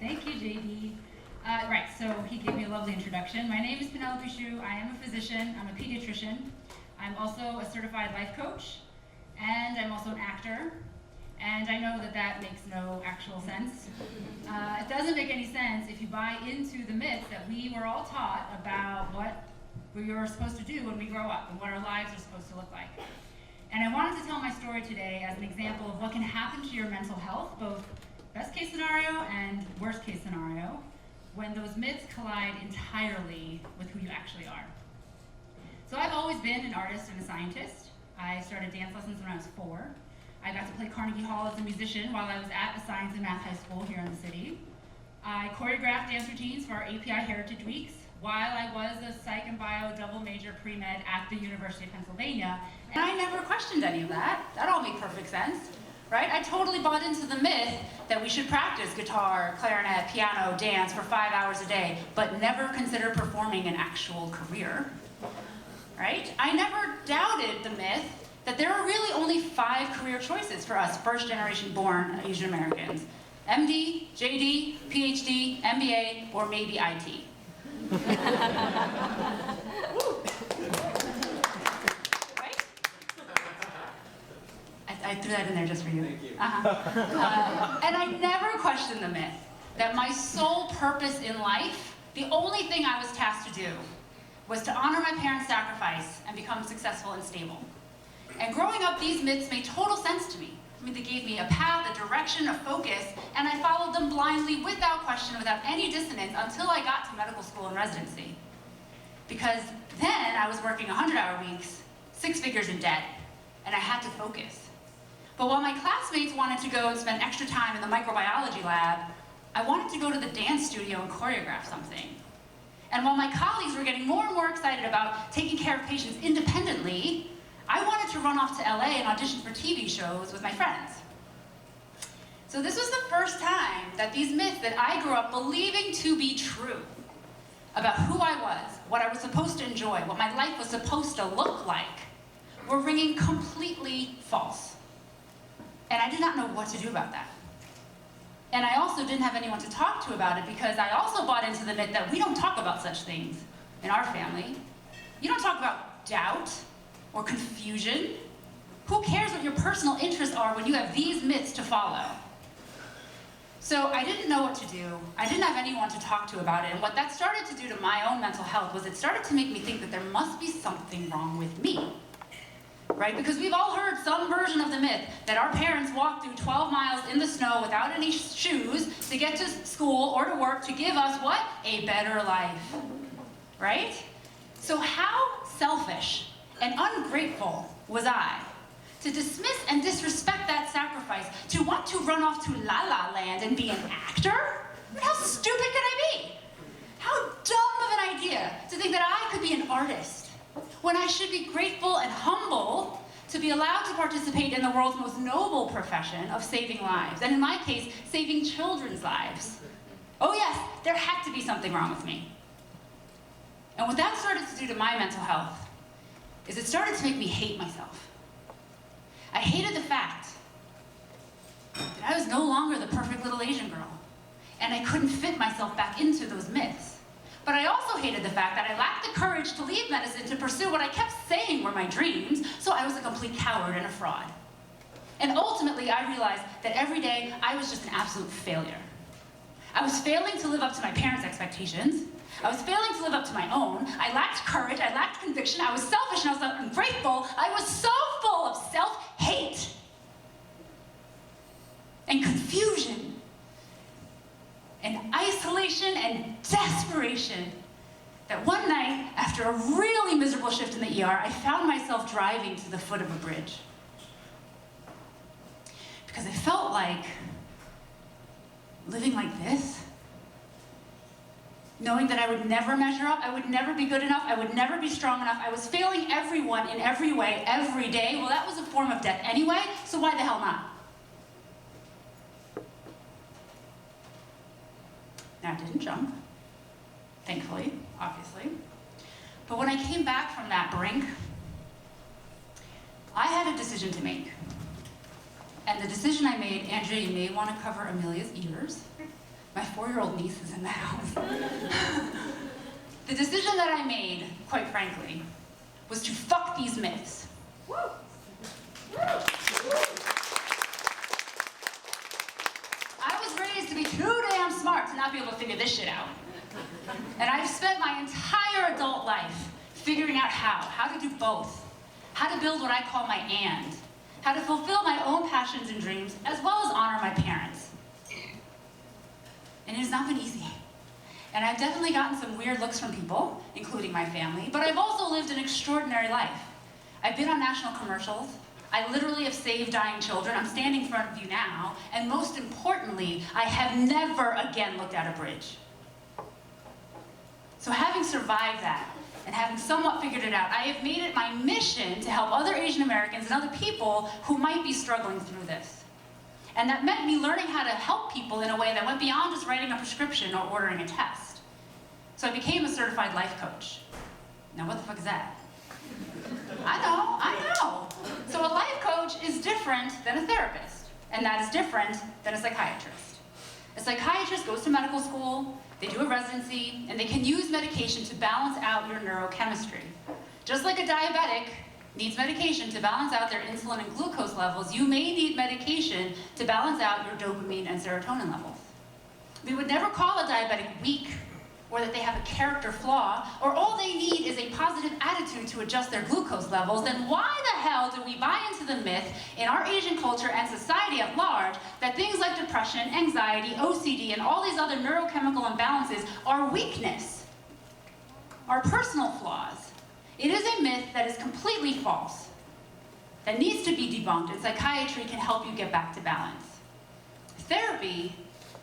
Thank you, JD. Right, so he gave me a lovely introduction. My name is Penelope. I am a physician, I'm a pediatrician. I'm also a certified life coach, and I'm also an actor. And I know that that makes no actual sense. It doesn't make any sense if you buy into the myth that we were all taught about what we were supposed to do when we grow up and what our lives are supposed to look like. And I wanted to tell my story today as an example of what can happen to your mental health, both best case scenario and worst case scenario, when those myths collide entirely with who you actually are. So I've always been an artist and a scientist. I started dance lessons when I was 4. I got to play Carnegie Hall as a musician while I was at a science and math high school here in the city. I choreographed dance routines for our API Heritage Weeks while I was a psych and bio double major pre-med at the University of Pennsylvania. And I never questioned any of that. That all made perfect sense, right? I totally bought into the myth that we should practice guitar, clarinet, piano, dance for 5 hours a day, but never consider performing an actual career, right? I never doubted the myth that there are really only 5 career choices for us first generation born Asian Americans. MD, JD, PhD, MBA, or maybe IT. Right? I threw that in there just for you. Thank you. And I never questioned the myth that my sole purpose in life, the only thing I was tasked to do, was to honor my parents' sacrifice and become successful and stable. And growing up, these myths made total sense to me. I mean, they gave me a path, a direction, a focus, and I followed them blindly, without question, without any dissonance, until I got to medical school and residency. Because then I was working 100-hour weeks, 6 figures in debt, and I had to focus. But while my classmates wanted to go and spend extra time in the microbiology lab, I wanted to go to the dance studio and choreograph something. And while my colleagues were getting more and more excited about taking care of patients independently, I wanted to run off to LA and audition for TV shows with my friends. So this was the first time that these myths that I grew up believing to be true about who I was, what I was supposed to enjoy, what my life was supposed to look like, were ringing completely false. And I did not know what to do about that. And I also didn't have anyone to talk to about it, because I also bought into the myth that we don't talk about such things in our family. You don't talk about doubt or confusion. Who cares what your personal interests are when you have these myths to follow? So I didn't know what to do. I didn't have anyone to talk to about it. And what that started to do to my own mental health was it started to make me think that there must be something wrong with me. Right? Because we've all heard some version of the myth that our parents walked through 12 miles in the snow without any shoes to get to school or to work to give us what? A better life. Right? So how selfish and ungrateful was I to dismiss and disrespect that sacrifice, to want to run off to La La Land and be an actor? I mean, how stupid could I be? How dumb of an idea to think that I could be an artist, when I should be grateful and humble to be allowed to participate in the world's most noble profession of saving lives, and in my case, saving children's lives. Oh yes, there had to be something wrong with me. And what that started to do to my mental health is it started to make me hate myself. I hated the fact that I was no longer the perfect little Asian girl, and I couldn't fit myself back into those myths. But I also hated the fact that I lacked the courage to leave medicine to pursue what I kept saying were my dreams, so I was a complete coward and a fraud. And ultimately, I realized that every day I was just an absolute failure. I was failing to live up to my parents' expectations. I was failing to live up to my own. I lacked courage, I lacked conviction, I was selfish, and I was ungrateful. I was so full of self-hate and confusion and isolation and desperation that one night, after a really miserable shift in the ER, I found myself driving to the foot of a bridge. Because I felt like living like this, knowing that I would never measure up, I would never be good enough, I would never be strong enough, I was failing everyone in every way, every day. Well, that was a form of death anyway, so why the hell not? Now, I didn't jump, thankfully, obviously. But when I came back from that brink, I had a decision to make. And the decision I made, Andrea, you may want to cover Amelia's ears, My 4-year-old niece is in the house. The decision that I made, quite frankly, was to fuck these myths. Woo! I was raised to be too damn smart to not be able to figure this shit out. And I've spent my entire adult life figuring out how to do both. How to build what I call my and. How to fulfill my own passions and dreams, as well as honor my parents. And it has not been easy. And I've definitely gotten some weird looks from people, including my family, but I've also lived an extraordinary life. I've been on national commercials. I literally have saved dying children. I'm standing in front of you now. And most importantly, I have never again looked at a bridge. So having survived that, and having somewhat figured it out, I have made it my mission to help other Asian Americans and other people who might be struggling through this. And that meant me learning how to help people in a way that went beyond just writing a prescription or ordering a test. So I became a certified life coach. Now what the fuck is that? I know. So a life coach is different than a therapist, and that is different than a psychiatrist. A psychiatrist goes to medical school, they do a residency, and they can use medication to balance out your neurochemistry. Just like a diabetic needs medication to balance out their insulin and glucose levels, you may need medication to balance out your dopamine and serotonin levels. We would never call a diabetic weak, or that they have a character flaw, or all they need is a positive attitude to adjust their glucose levels. Then why the hell do we buy into the myth in our Asian culture and society at large that things like depression, anxiety, OCD, and all these other neurochemical imbalances are weakness, are personal flaws? It is a myth that is completely false, that needs to be debunked, and psychiatry can help you get back to balance. Therapy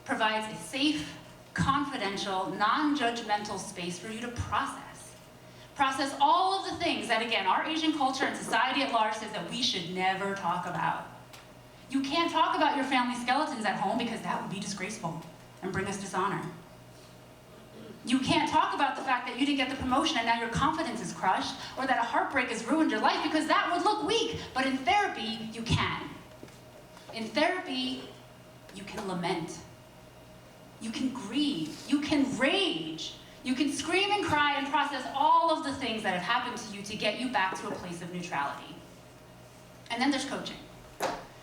provides a safe, confidential, non-judgmental space for you to process all of the things that, again, our Asian culture and society at large says that we should never talk about. You can't talk about your family skeletons at home because that would be disgraceful and bring us dishonor. You can't talk about the fact that you didn't get the promotion and now your confidence is crushed, or that a heartbreak has ruined your life, because that would look weak. But in therapy, you can. In therapy, you can lament. You can grieve, you can rage, you can scream and cry and process all of the things that have happened to you to get you back to a place of neutrality. And then there's coaching.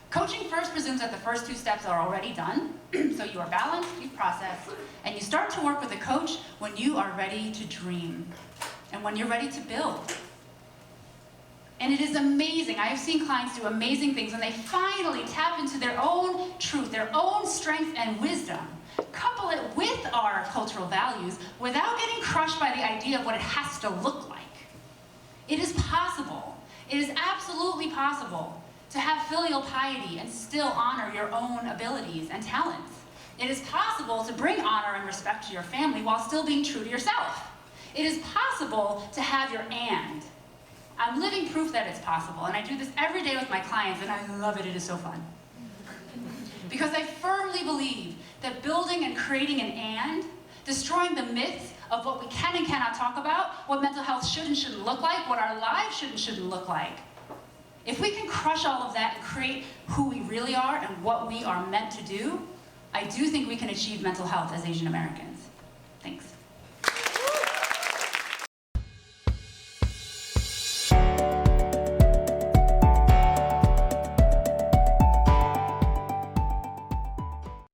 Coaching first presumes that the first 2 steps are already done, so you are balanced, you've processed, and you start to work with a coach when you are ready to dream, and when you're ready to build. And it is amazing. I have seen clients do amazing things when they finally tap into their own truth, their own strength and wisdom, couple it with our cultural values without getting crushed by the idea of what it has to look like. It is possible. It is absolutely possible to have filial piety and still honor your own abilities and talents. It is possible to bring honor and respect to your family while still being true to yourself. It is possible to have your and. I'm living proof that it's possible, and I do this every day with my clients, and I love it. It is so fun. Because I firmly believe that building and creating an and, destroying the myths of what we can and cannot talk about, what mental health should and shouldn't look like, what our lives should and shouldn't look like. If we can crush all of that and create who we really are and what we are meant to do, I do think we can achieve mental health as Asian Americans. Thanks.